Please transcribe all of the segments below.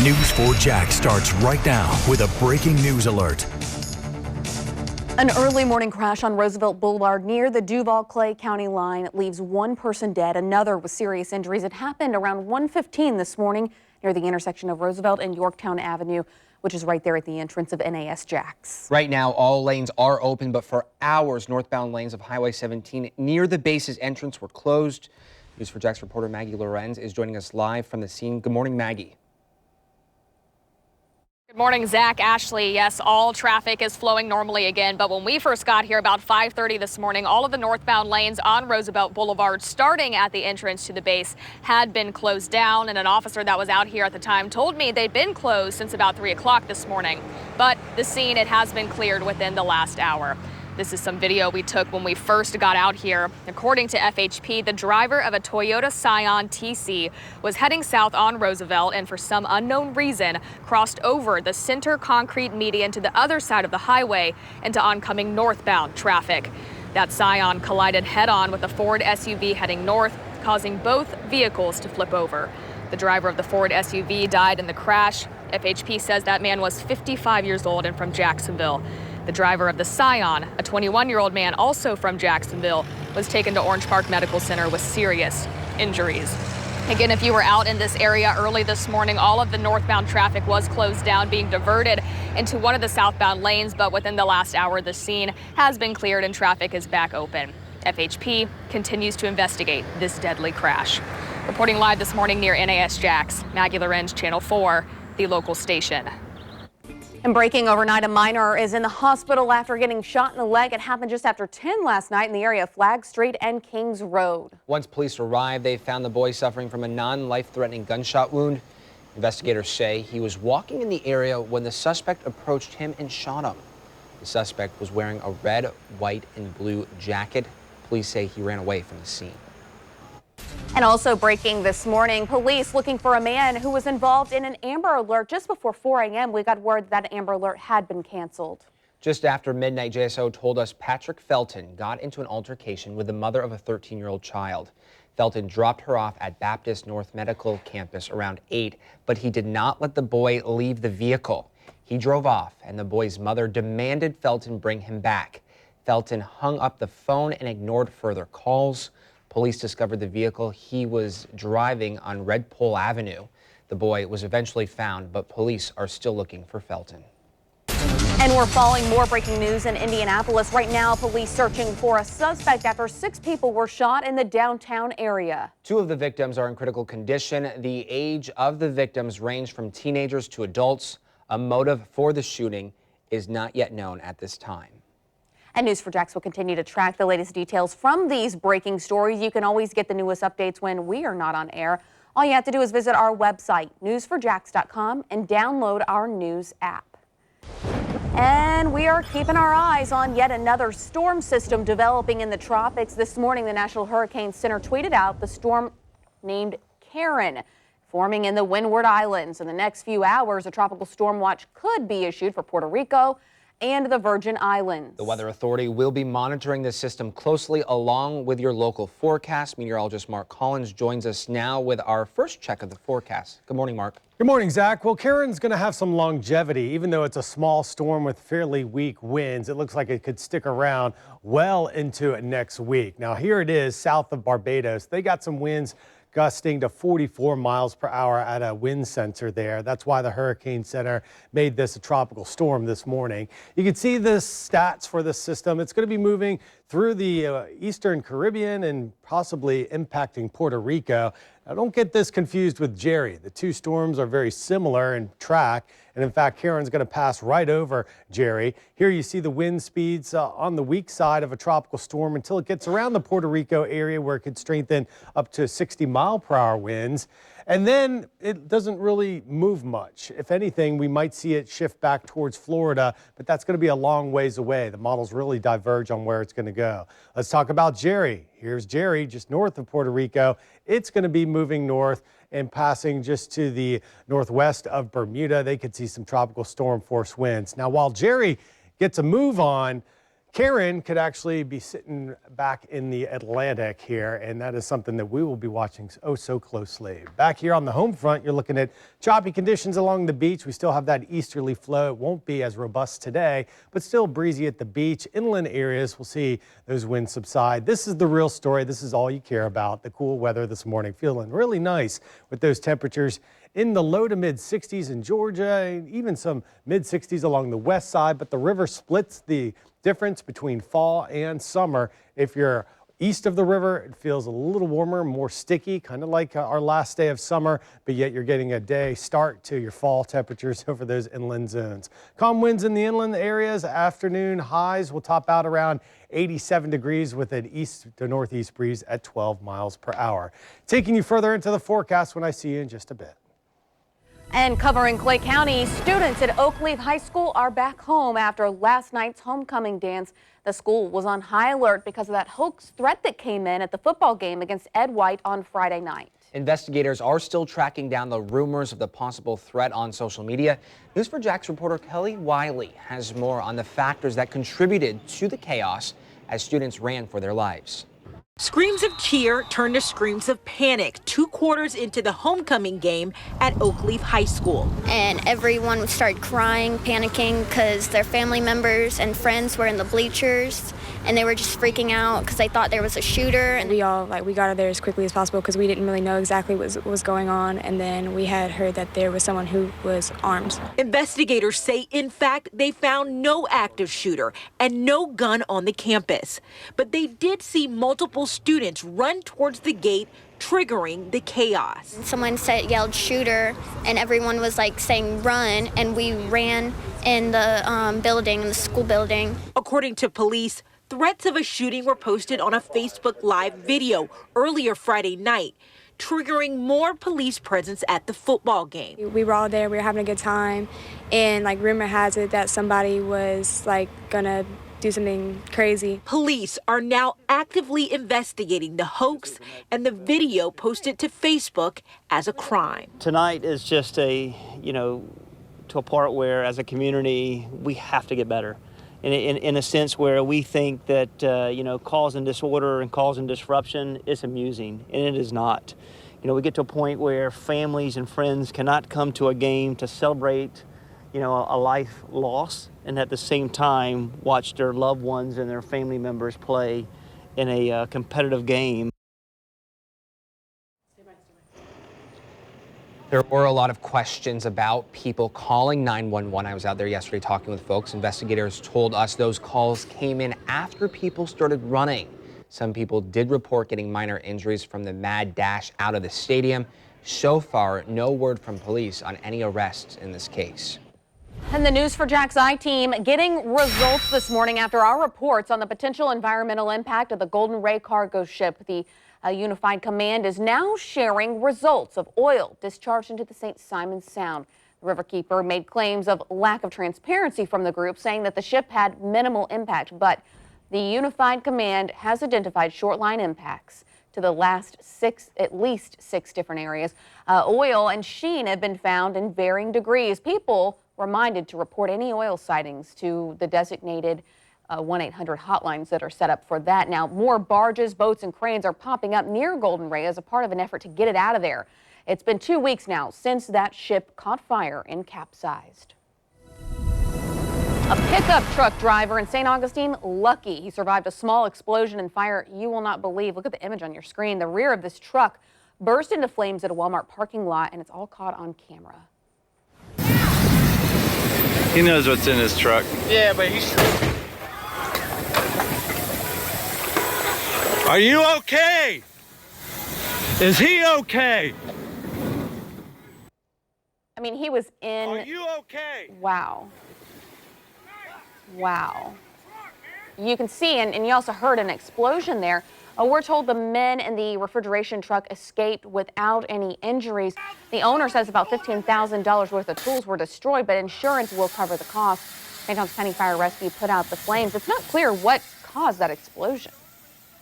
News 4 Jax starts right now with a breaking news alert. An early morning crash on Roosevelt Boulevard near the Duval-Clay County line leaves one person dead, another with serious injuries. It happened around 1:15 this morning near the intersection of Roosevelt and Yorktown Avenue, which is right there at the entrance of NAS Jax. Right now, all lanes are open, but for hours, northbound lanes of Highway 17 near the base's entrance were closed. News 4 Jax reporter Maggie Lorenz is joining us live from the scene. Good morning, Maggie. Good morning, Zach, Ashley. Yes, all traffic is flowing normally again, but when we first got here about 5:30 this morning, all of the northbound lanes on Roosevelt Boulevard, starting at the entrance to the base, had been closed down, and an officer that was out here at the time told me they'd been closed since about 3 o'clock this morning. But the scene, it has been cleared within the last hour. This is some video we took when we first got out here. According to FHP, the driver of a Toyota Scion TC was heading south on Roosevelt and for some unknown reason crossed over the center concrete median to the other side of the highway into oncoming northbound traffic. That Scion collided head-on with a Ford SUV heading north, causing both vehicles to flip over. The driver of the Ford SUV died in the crash. FHP says that man was 55 years old and from Jacksonville. The driver of the Scion, a 21-year-old man also from Jacksonville, was taken to Orange Park Medical Center with serious injuries. Again, if you were out in this area early this morning, all of the northbound traffic was closed down, being diverted into one of the southbound lanes, but within the last hour, the scene has been cleared and traffic is back open. FHP continues to investigate this deadly crash. Reporting live this morning near NAS Jax, Maggie Lorenz, Channel 4, the local station. And breaking overnight, a minor is in the hospital after getting shot in the leg. It happened just after 10 last night in the area of Flag Street and Kings Road. Once police arrived, they found the boy suffering from a non-life-threatening gunshot wound. Investigators say he was walking in the area when the suspect approached him and shot him. The suspect was wearing a red, white, and blue jacket. Police say he ran away from the scene. And also breaking this morning, police looking for a man who was involved in an Amber Alert just before 4 a.m. We got word that Amber Alert had been canceled. Just after midnight, JSO told us Patrick Felton got into an altercation with the mother of a 13-year-old child. Felton dropped her off at Baptist North Medical Campus around 8, but he did not let the boy leave the vehicle. He drove off, and the boy's mother demanded Felton bring him back. Felton hung up the phone and ignored further calls. Police discovered the vehicle he was driving on Red Pole Avenue. The boy was eventually found, but police are still looking for Felton. And we're following more breaking news in Indianapolis. Right now, police searching for a suspect after 6 people were shot in the downtown area. 2 of the victims are in critical condition. The age of the victims range from teenagers to adults. A motive for the shooting is not yet known at this time. And News 4 Jax will continue to track the latest details from these breaking stories. You can always get the newest updates when we are not on air. All you have to do is visit our website, news4jax.com, and download our news app. And we are keeping our eyes on yet another storm system developing in the tropics. This morning, the National Hurricane Center tweeted out the storm named Karen, forming in the Windward Islands. In the next few hours, a tropical storm watch could be issued for Puerto Rico and the Virgin Islands. The Weather Authority will be monitoring this system closely along with your local forecast. Meteorologist Mark Collins joins us now with our first check of the forecast. Good morning, Mark. Good morning, Zach. Well, Karen's going to have some longevity. Even though it's a small storm with fairly weak winds, it looks like it could stick around well into next week. Now, here it is south of Barbados. They got some winds gusting to 44 miles per hour at a wind center there. That's why the Hurricane Center made this a tropical storm this morning. You can see the stats for this system. It's going to be moving through the eastern Caribbean and possibly impacting Puerto Rico. Now, don't get this confused with Jerry. The 2 storms are very similar in track, and in fact, Karen's going to pass right over Jerry. Here you see the wind speeds on the weak side of a tropical storm until it gets around the Puerto Rico area where it could strengthen up to 60-mile-per-hour winds. And then it doesn't really move much. If anything, we might see it shift back towards Florida, but that's going to be a long ways away. The models really diverge on where it's going to go. Let's talk about Jerry. Here's Jerry just north of Puerto Rico. It's going to be moving north and passing just to the northwest of Bermuda. They could see some tropical storm force winds. Now, while Jerry gets a move on, Karen could actually be sitting back in the Atlantic here, and that is something that we will be watching so closely. Back here on the home front, you're looking at choppy conditions along the beach. We still have that easterly flow. It won't be as robust today, but still breezy at the beach. Inland areas, we'll see those winds subside. This is the real story. This is all you care about. The cool weather this morning, feeling really nice with those temperatures in the low to mid 60s in Georgia, even some mid 60s along the west side, but the river splits the difference between fall and summer. If you're east of the river, it feels a little warmer, more sticky, kind of like our last day of summer, but yet you're getting a day start to your fall temperatures over those inland zones. Calm winds in the inland areas. Afternoon highs will top out around 87 degrees with an east to northeast breeze at 12 miles per hour. Taking you further into the forecast when I see you in just a bit. And covering Clay County, students at Oakleaf High School are back home after last night's homecoming dance. The school was on high alert because of that hoax threat that came in at the football game against Ed White on Friday night. Investigators are still tracking down the rumors of the possible threat on social media. News4JAX reporter Kelly Wiley has more on the factors that contributed to the chaos as students ran for their lives. Screams of cheer turned to screams of panic 2 quarters into the homecoming game at Oakleaf High School. And everyone started crying, panicking because their family members and friends were in the bleachers and they were just freaking out because they thought there was a shooter. And we got out of there as quickly as possible because we didn't really know exactly what was going on, and then we had heard that there was someone who was armed. Investigators say, in fact, they found no active shooter and no gun on the campus. But they did see multiple students run towards the gate, triggering the chaos. Someone yelled shooter, and everyone was like saying run, and we ran in the building, in the school building. According to police, threats of a shooting were posted on a Facebook Live video earlier Friday night, triggering more police presence at the football game. We were all there, we were having a good time, and rumor has it that somebody was gonna do something crazy. Police are now actively investigating the hoax and the video posted to Facebook as a crime. Tonight is just to a part where as a community we have to get better. In a sense where we think that, causing disorder and causing disruption is amusing, and it is not. We get to a point where families and friends cannot come to a game to celebrate, a life loss, and at the same time watch their loved ones and their family members play in a competitive game. There were a lot of questions about people calling 911. I was out there yesterday talking with folks. Investigators told us those calls came in after people started running. Some people did report getting minor injuries from the mad dash out of the stadium. So far, no word from police on any arrests in this case. And the News4JAX I-team getting results this morning after our reports on the potential environmental impact of the Golden Ray cargo ship. The Unified Command is now sharing results of oil discharged into the St. Simons Sound. The Riverkeeper made claims of lack of transparency from the group, saying that the ship had minimal impact, but the Unified Command has identified short-line impacts to the at least six different areas. Oil and sheen have been found in varying degrees. People reminded to report any oil sightings to the designated 1-800 hotlines that are set up for that. Now, more barges, boats, and cranes are popping up near Golden Ray as a part of an effort to get it out of there. It's been 2 weeks now since that ship caught fire and capsized. A pickup truck driver in St. Augustine, lucky he survived a small explosion and fire you will not believe. Look at the image on your screen. The rear of this truck burst into flames at a Walmart parking lot, and it's all caught on camera. He knows what's in his truck. Yeah, but he's... Are you okay? Is he okay? I mean, he was in... Are you okay? Wow. Wow. You can see, and you also heard an explosion there. We're told the men in the refrigeration truck escaped without any injuries. The owner says about $15,000 worth of tools were destroyed, but insurance will cover the cost. St. Thomas County Fire Rescue put out the flames. It's not clear what caused that explosion.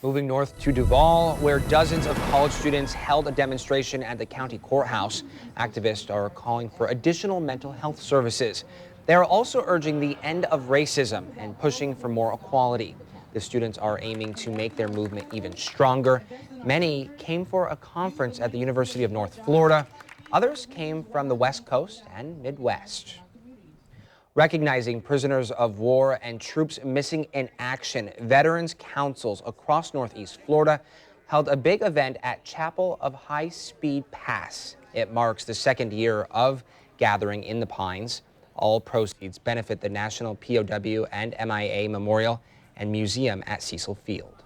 Moving north to Duval, where dozens of college students held a demonstration at the county courthouse. Activists are calling for additional mental health services. They are also urging the end of racism and pushing for more equality. The students are aiming to make their movement even stronger. Many came for a conference at the University of North Florida. Others came from the West Coast and Midwest. Recognizing prisoners of war and troops missing in action, veterans councils across Northeast Florida held a big event at Chapel of High Speed Pass. It marks the second year of gathering in the Pines. All proceeds benefit the National POW and MIA Memorial and Museum at Cecil Field.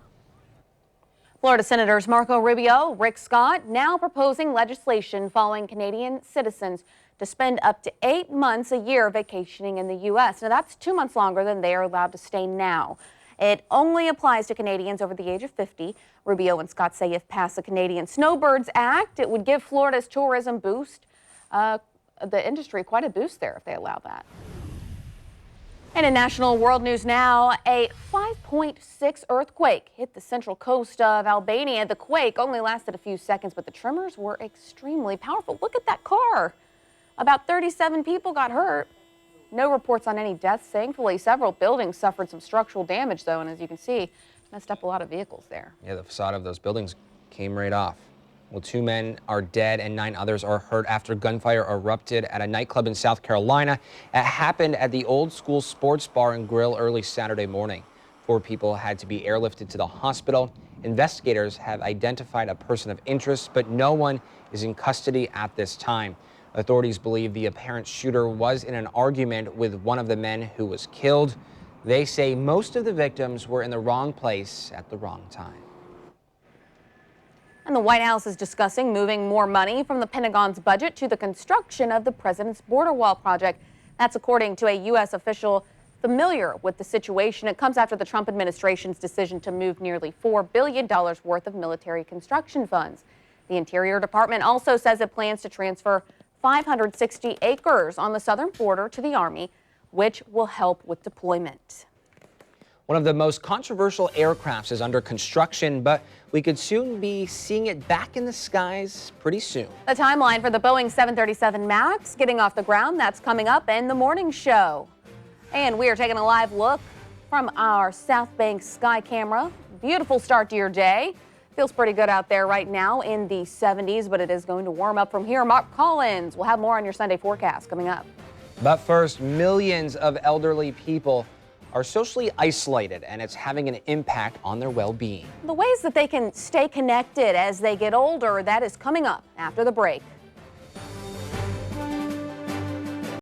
Florida Senators Marco Rubio, Rick Scott now proposing legislation following Canadian citizens to spend up to 8 months a year vacationing in the U.S. Now, that's 2 months longer than they are allowed to stay now. It only applies to Canadians over the age of 50. Rubio and Scott say if passed the Canadian Snowbirds Act, it would give Florida's tourism the industry quite a boost there if they allow that. And in national world news now, a 5.6 earthquake hit the central coast of Albania. The quake only lasted a few seconds, but the tremors were extremely powerful. Look at that car. About 37 people got hurt. No reports on any deaths, thankfully. Several buildings suffered some structural damage, though, and as you can see, messed up a lot of vehicles there. Yeah, the facade of those buildings came right off. Well, 2 men are dead and 9 others are hurt after gunfire erupted at a nightclub in South Carolina. It happened at the Old School Sports Bar and Grill early Saturday morning. 4 people had to be airlifted to the hospital. Investigators have identified a person of interest, but no one is in custody at this time. Authorities believe the apparent shooter was in an argument with one of the men who was killed. They say most of the victims were in the wrong place at the wrong time. And the White House is discussing moving more money from the Pentagon's budget to the construction of the president's border wall project. That's according to a U.S. official familiar with the situation. It comes after the Trump administration's decision to move nearly $4 billion worth of military construction funds. The Interior Department also says it plans to transfer 560 acres on the southern border to the Army, which will help with deployment. One of the most controversial aircrafts is under construction, but we could soon be seeing it back in the skies pretty soon. The timeline for the Boeing 737 MAX getting off the ground, that's coming up in the morning show. And we are taking a live look from our South Bank sky camera. Beautiful start to your day. Feels pretty good out there right now in the 70s, but it is going to warm up from here. Mark Collins will have more on your Sunday forecast coming up. But first, millions of elderly people are socially isolated, and it's having an impact on their well-being. The ways that they can stay connected as they get older, that is coming up after the break.